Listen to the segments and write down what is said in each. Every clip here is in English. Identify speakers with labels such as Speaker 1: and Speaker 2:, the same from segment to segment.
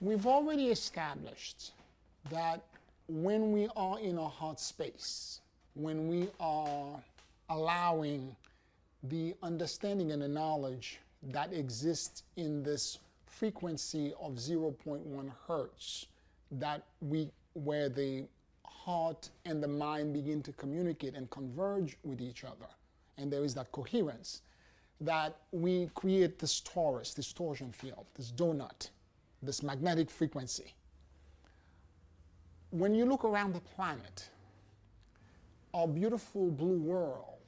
Speaker 1: We've already established that when we are in a hot space, when we are allowing the understanding and the knowledge that exists in this frequency of 0.1 hertz, where the heart and the mind begin to communicate and converge with each other, and there is that coherence, that we create this torus, this torsion field, this donut, this magnetic frequency. When you look around the planet, our beautiful blue world,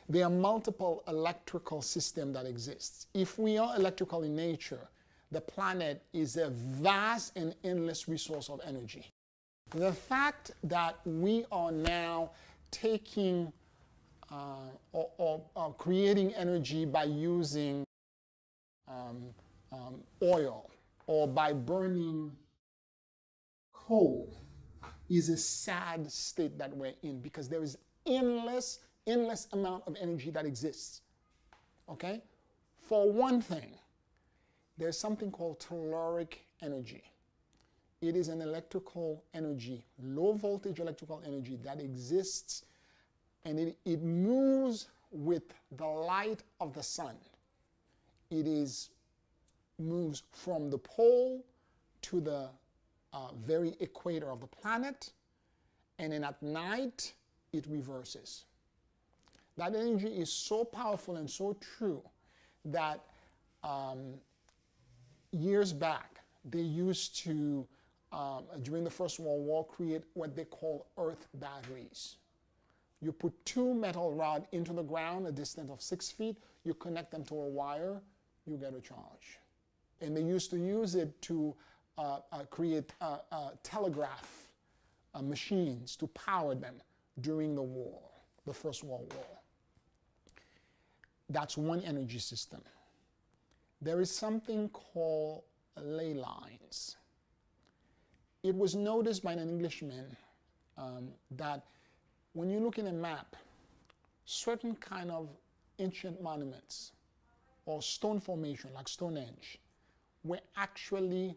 Speaker 1: there are multiple electrical systems that exist. If we are electrical in nature, the planet is a vast and endless resource of energy. The fact that we are now taking or creating energy by using oil or by burning coal is a sad state that we're in, because there is endless amount of energy that exists. Okay? For one thing, there's something called telluric energy. It is an electrical energy, low voltage electrical energy that exists, and it moves with the light of the sun. It moves from the pole to the very equator of the planet, and then at night it reverses. That energy is so powerful and so true that years back they used to, during the First World War, create what they call earth batteries. You put 2 metal rods into the ground, a distance of 6 feet, you connect them to a wire, you get a charge. And they used to use it to create telegraph machines to power them during the war, the First World War. That's one energy system. There is something called ley lines. It was noticed by an Englishman that when you look in a map, certain kind of ancient monuments or stone formation like Stonehenge were actually,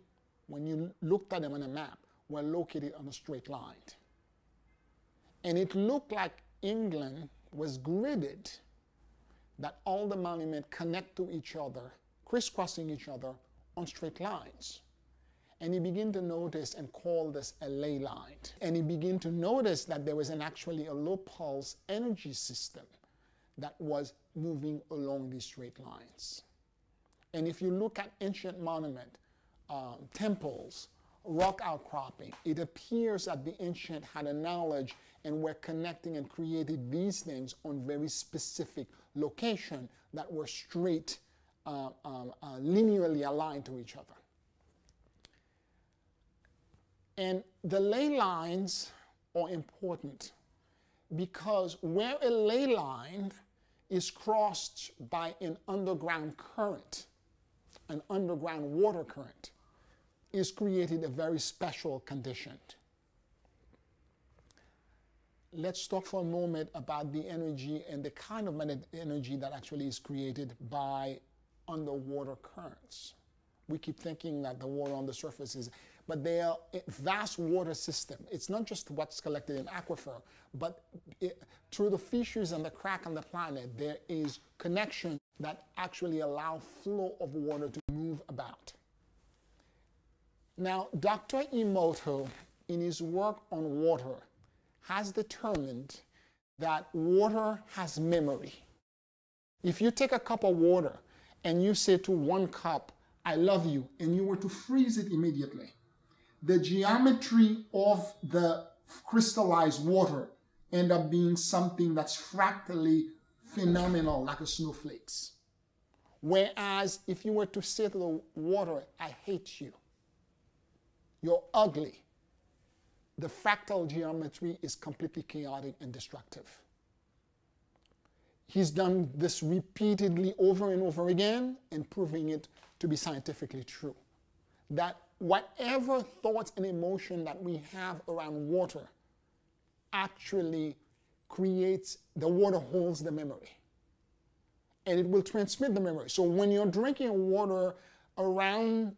Speaker 1: when you looked at them on a map, were located on a straight line. And it looked like England was gridded, that all the monuments connect to each other, crisscrossing each other on straight lines. And he began to notice and call this a ley line. And he began to notice that there was actually a low pulse energy system that was moving along these straight lines. And if you look at ancient monument, temples, rock outcropping, it appears that the ancient had a knowledge and were connecting and created these things on very specific location that were straight, linearly aligned to each other. And the ley lines are important because where a ley line is crossed by an underground current, an underground water current, is created a very special condition. Let's talk for a moment about the energy and the kind of energy that actually is created by underwater currents. We keep thinking that the water on the surface is, but they are a vast water system. It's not just what's collected in aquifer, but through the fissures and the crack on the planet, there is connection that actually allow flow of water to move about. Now, Dr. Emoto, in his work on water, has determined that water has memory. If you take a cup of water and you say to one cup, I love you, and you were to freeze it immediately, the geometry of the crystallized water end up being something that's fractally phenomenal, like a snowflakes. Whereas if you were to say to the water, I hate you, you're ugly, the fractal geometry is completely chaotic and destructive. He's done this repeatedly over and over again and proving it to be scientifically true. That whatever thoughts and emotion that we have around water actually creates, the water holds the memory. And it will transmit the memory. So when you're drinking water around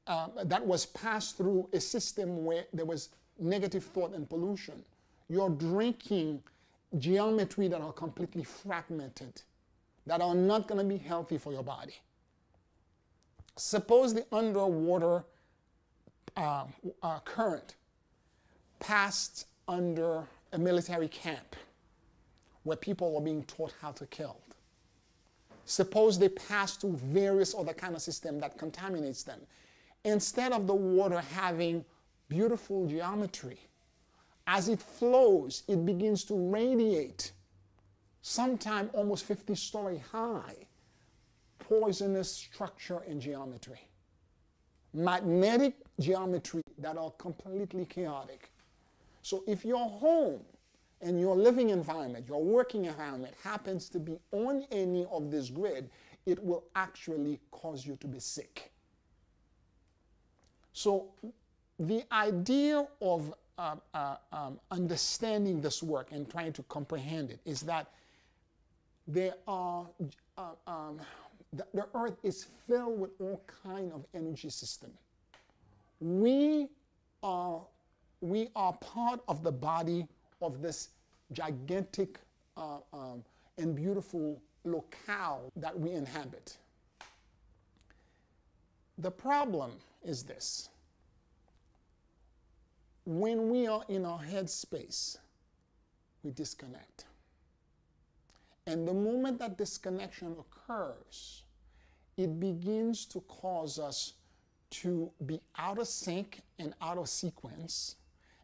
Speaker 1: that was passed through a system where there was negative thought and pollution. You're drinking geometry that are completely fragmented, that are not going to be healthy for your body. Suppose the underwater current passed under a military camp where people were being taught how to kill. Suppose they pass through various other kind of system that contaminates them. Instead of the water having beautiful geometry, as it flows, it begins to radiate, sometime almost 50-story high, poisonous structure and geometry. Magnetic geometry that are completely chaotic. So if your home and your living environment, your working environment happens to be on any of this grid, it will actually cause you to be sick. So the idea of understanding this work and trying to comprehend it is that there are, the earth is filled with all kind of energy system. We are part of the body of this gigantic and beautiful locale that we inhabit. The problem is this. When we are in our head space, we disconnect. And the moment that disconnection occurs, it begins to cause us to be out of sync and out of sequence.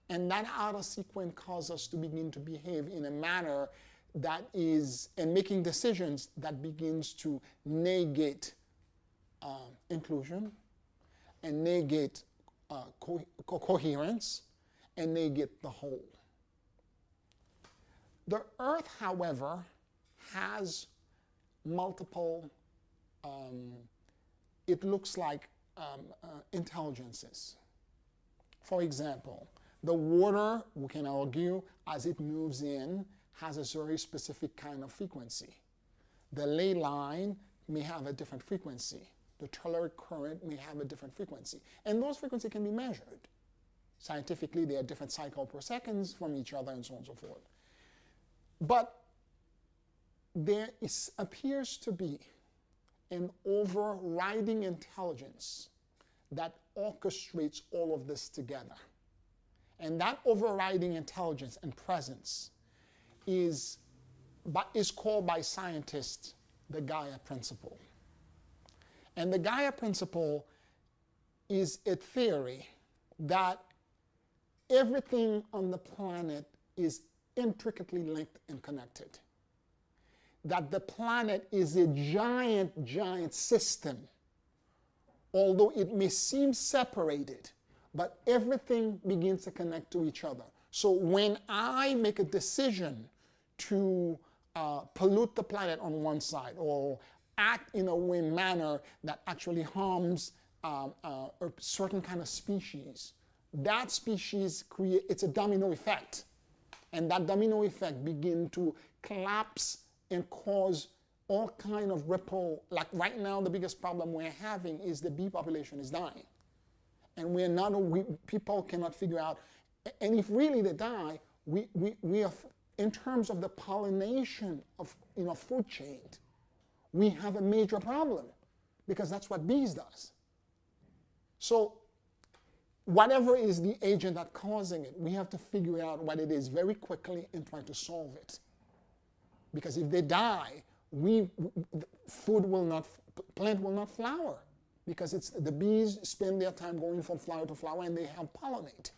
Speaker 1: And that out of sequence causes us to begin to behave in a manner that is, and making decisions that begins to negate inclusion and negate coherence and negate the whole. The earth, however, has multiple, it looks like intelligences. For example, the water, we can argue, as it moves in, has a very specific kind of frequency. The ley line may have a different frequency. The telluric current may have a different frequency. And those frequencies can be measured. Scientifically, they are different cycles per second from each other and so on and so forth. But there appears to be an overriding intelligence that orchestrates all of this together. And that overriding intelligence and presence is called by scientists the Gaia principle. And the Gaia principle is a theory that everything on the planet is intricately linked and connected. That the planet is a giant, giant system, although it may seem separated, but everything begins to connect to each other. So when I make a decision to pollute the planet on one side or act in a manner that actually harms a certain kind of species, that species it's a domino effect. And that domino effect begin to collapse and cause all kind of ripple. Like right now, the biggest problem we're having is the bee population is dying. And people cannot figure out, and if really they die, we are, in terms of the pollination of food chain, we have a major problem because that's what bees does. So whatever is the agent that's causing it, we have to figure out what it is very quickly and try to solve it. Because if they die, plant will not flower. Because the bees spend their time going from flower to flower and they help pollinate.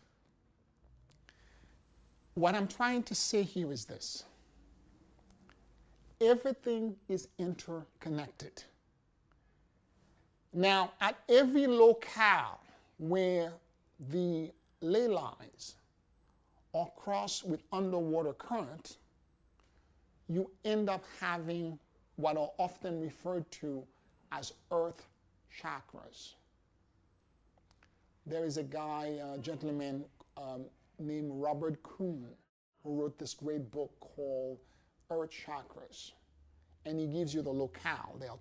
Speaker 1: What I'm trying to say here is this. Everything is interconnected. Now, at every locale where the ley lines are crossed with underwater current, you end up having what are often referred to as earth chakras. There is a gentleman named Robert Kuhn, who wrote this great book called Earth Chakras. And he gives you the locale. There are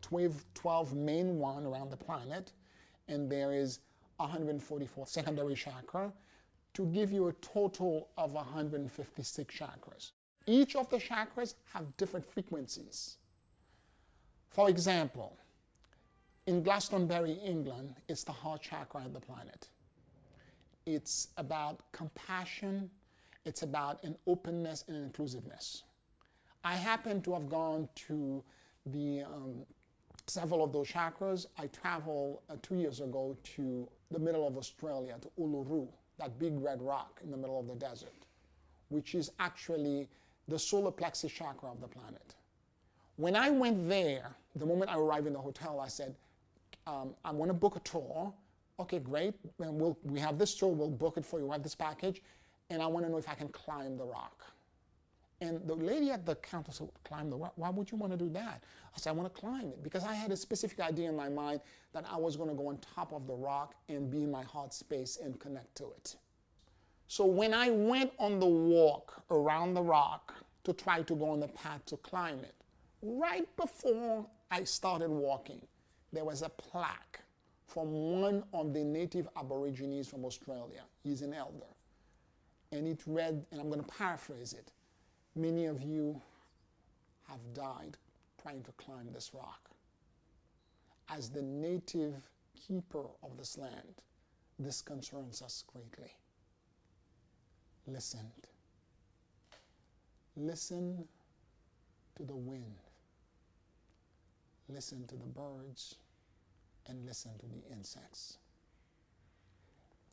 Speaker 1: 12 main ones around the planet, and there is 144th secondary chakra to give you a total of 156 chakras. Each of the chakras have different frequencies. For example, in Glastonbury, England, it's the heart chakra of the planet. It's about compassion. It's about an openness and an inclusiveness. I happen to have gone to the several of those chakras. I traveled 2 years ago to the middle of Australia, to Uluru, that big red rock in the middle of the desert, which is actually the solar plexus chakra of the planet. When I went there, the moment I arrived in the hotel, I said, I want to book a tour. Okay, great. And we have this tour. We'll book it for you. We have this package. And I want to know if I can climb the rock. And the lady at the counter said, climb the rock? Why would you want to do that? I said, I want to climb it. Because I had a specific idea in my mind that I was going to go on top of the rock and be in my heart space and connect to it. So when I went on the walk around the rock to try to go on the path to climb it, right before I started walking, there was a plaque from one of the native aborigines from Australia. He's an elder. And it read, and I'm going to paraphrase it, many of you have died trying to climb this rock. As the native keeper of this land, this concerns us greatly. Listen. Listen to the wind. Listen to the birds, and listen to the insects.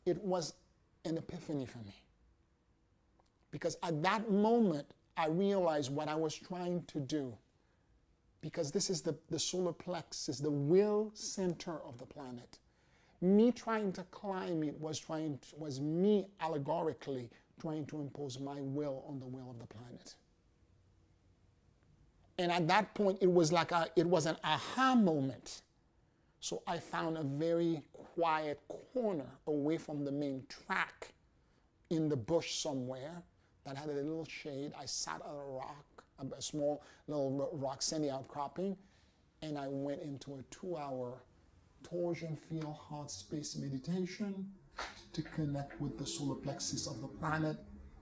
Speaker 1: It was an epiphany for me. Because at that moment, I realized what I was trying to do. Because this is the solar plexus, the will center of the planet. Me trying to climb it was me allegorically trying to impose my will on the will of the planet. And at that point, it was an aha moment. So I found a very quiet corner away from the main track in the bush somewhere that had a little shade. I sat on a rock, a small little rock sandy outcropping, and I went into a 2-hour torsion field heart space meditation to connect with the solar plexus of the planet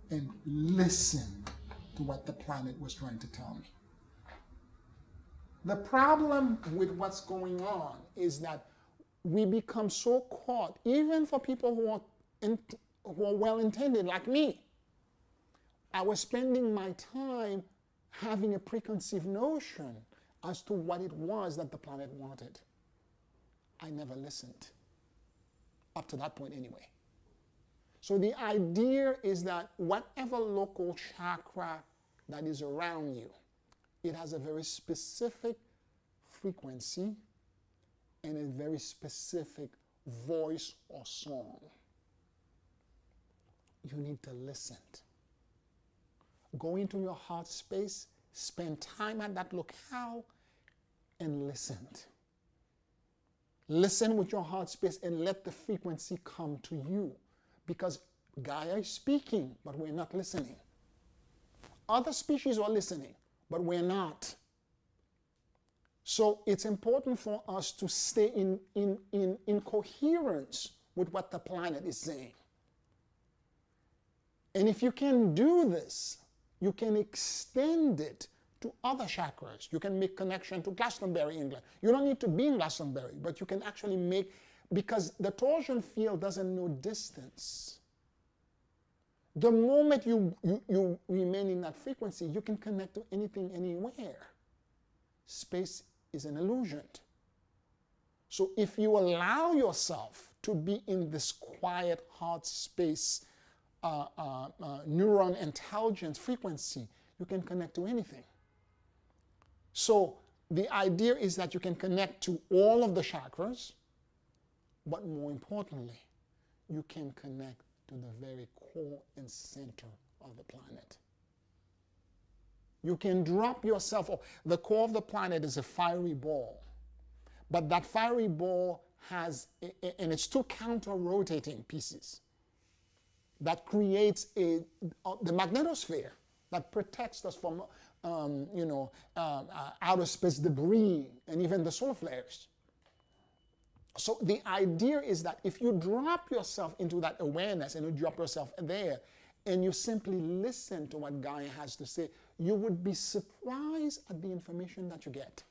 Speaker 1: and listen to what the planet was trying to tell me. The problem with what's going on is that we become so caught, even for people who are well-intended like me. I was spending my time having a preconceived notion as to what it was that the planet wanted. I never listened, up to that point anyway. So the idea is that whatever local chakra that is around you, it has a very specific frequency and a very specific voice or song. You need to listen. Go into your heart space, spend time at that locale, and listen. Listen with your heart space and let the frequency come to you. Because Gaia is speaking, but we're not listening. Other species are listening, but we're not. So it's important for us to stay in coherence with what the planet is saying. And if you can do this, you can extend it to other chakras. You can make connection to Glastonbury, England. You don't need to be in Glastonbury, but you can actually make, because the torsion field doesn't know distance. The moment you remain in that frequency, you can connect to anything, anywhere. Space is an illusion. So if you allow yourself to be in this quiet heart space, neuron intelligence frequency, you can connect to anything. So the idea is that you can connect to all of the chakras, but more importantly, you can connect to the very core and center of the planet. You can drop yourself off. The core of the planet is a fiery ball, but that fiery ball has, and it's two counter-rotating pieces that creates the magnetosphere that protects us from, outer space debris and even the solar flares. So the idea is that if you drop yourself into that awareness and you drop yourself there and you simply listen to what Gaia has to say, you would be surprised at the information that you get.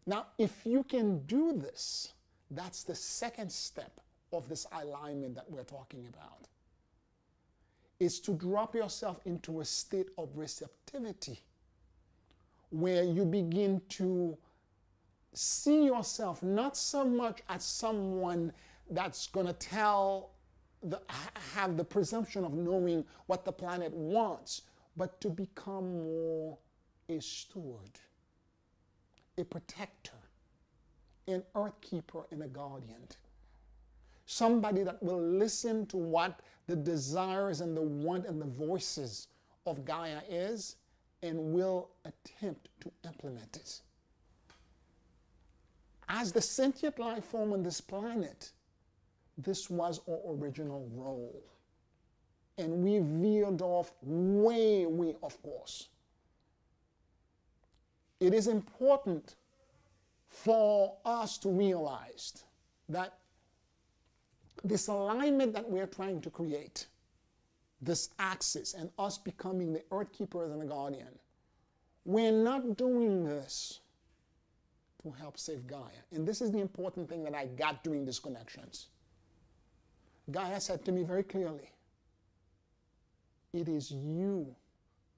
Speaker 1: Now, if you can do this, that's the second step of this alignment that we're talking about, is to drop yourself into a state of receptivity where you begin to see yourself not so much as someone that's going to have the presumption of knowing what the planet wants, but to become more a steward, a protector, an earth keeper, and a guardian. Somebody that will listen to what the desires and the want and the voices of Gaia is and will attempt to implement it. As the sentient life form on this planet, this was our original role. And we veered off way off course. It is important for us to realize that this alignment that we're trying to create, this axis, and us becoming the earth keepers and the guardian, we're not doing this to help save Gaia. And this is the important thing that I got during these connections. Gaia said to me very clearly, it is you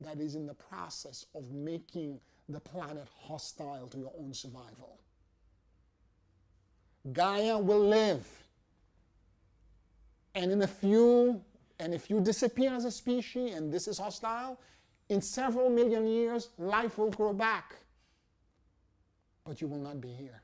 Speaker 1: that is in the process of making the planet hostile to your own survival. Gaia will live. And if you disappear as a species and this is hostile, in several million years, life will grow back. But you will not be here.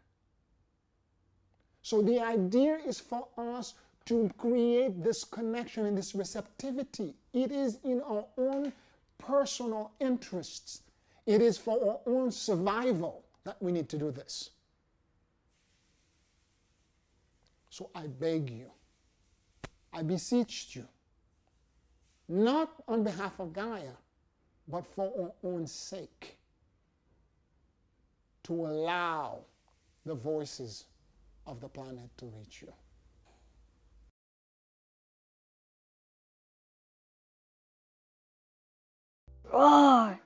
Speaker 1: So the idea is for us to create this connection and this receptivity. It is in our own personal interests. It is for our own survival that we need to do this. So I beg you, I beseech you, not on behalf of Gaia, but for our own sake, to allow the voices of the planet to reach you.
Speaker 2: Roar!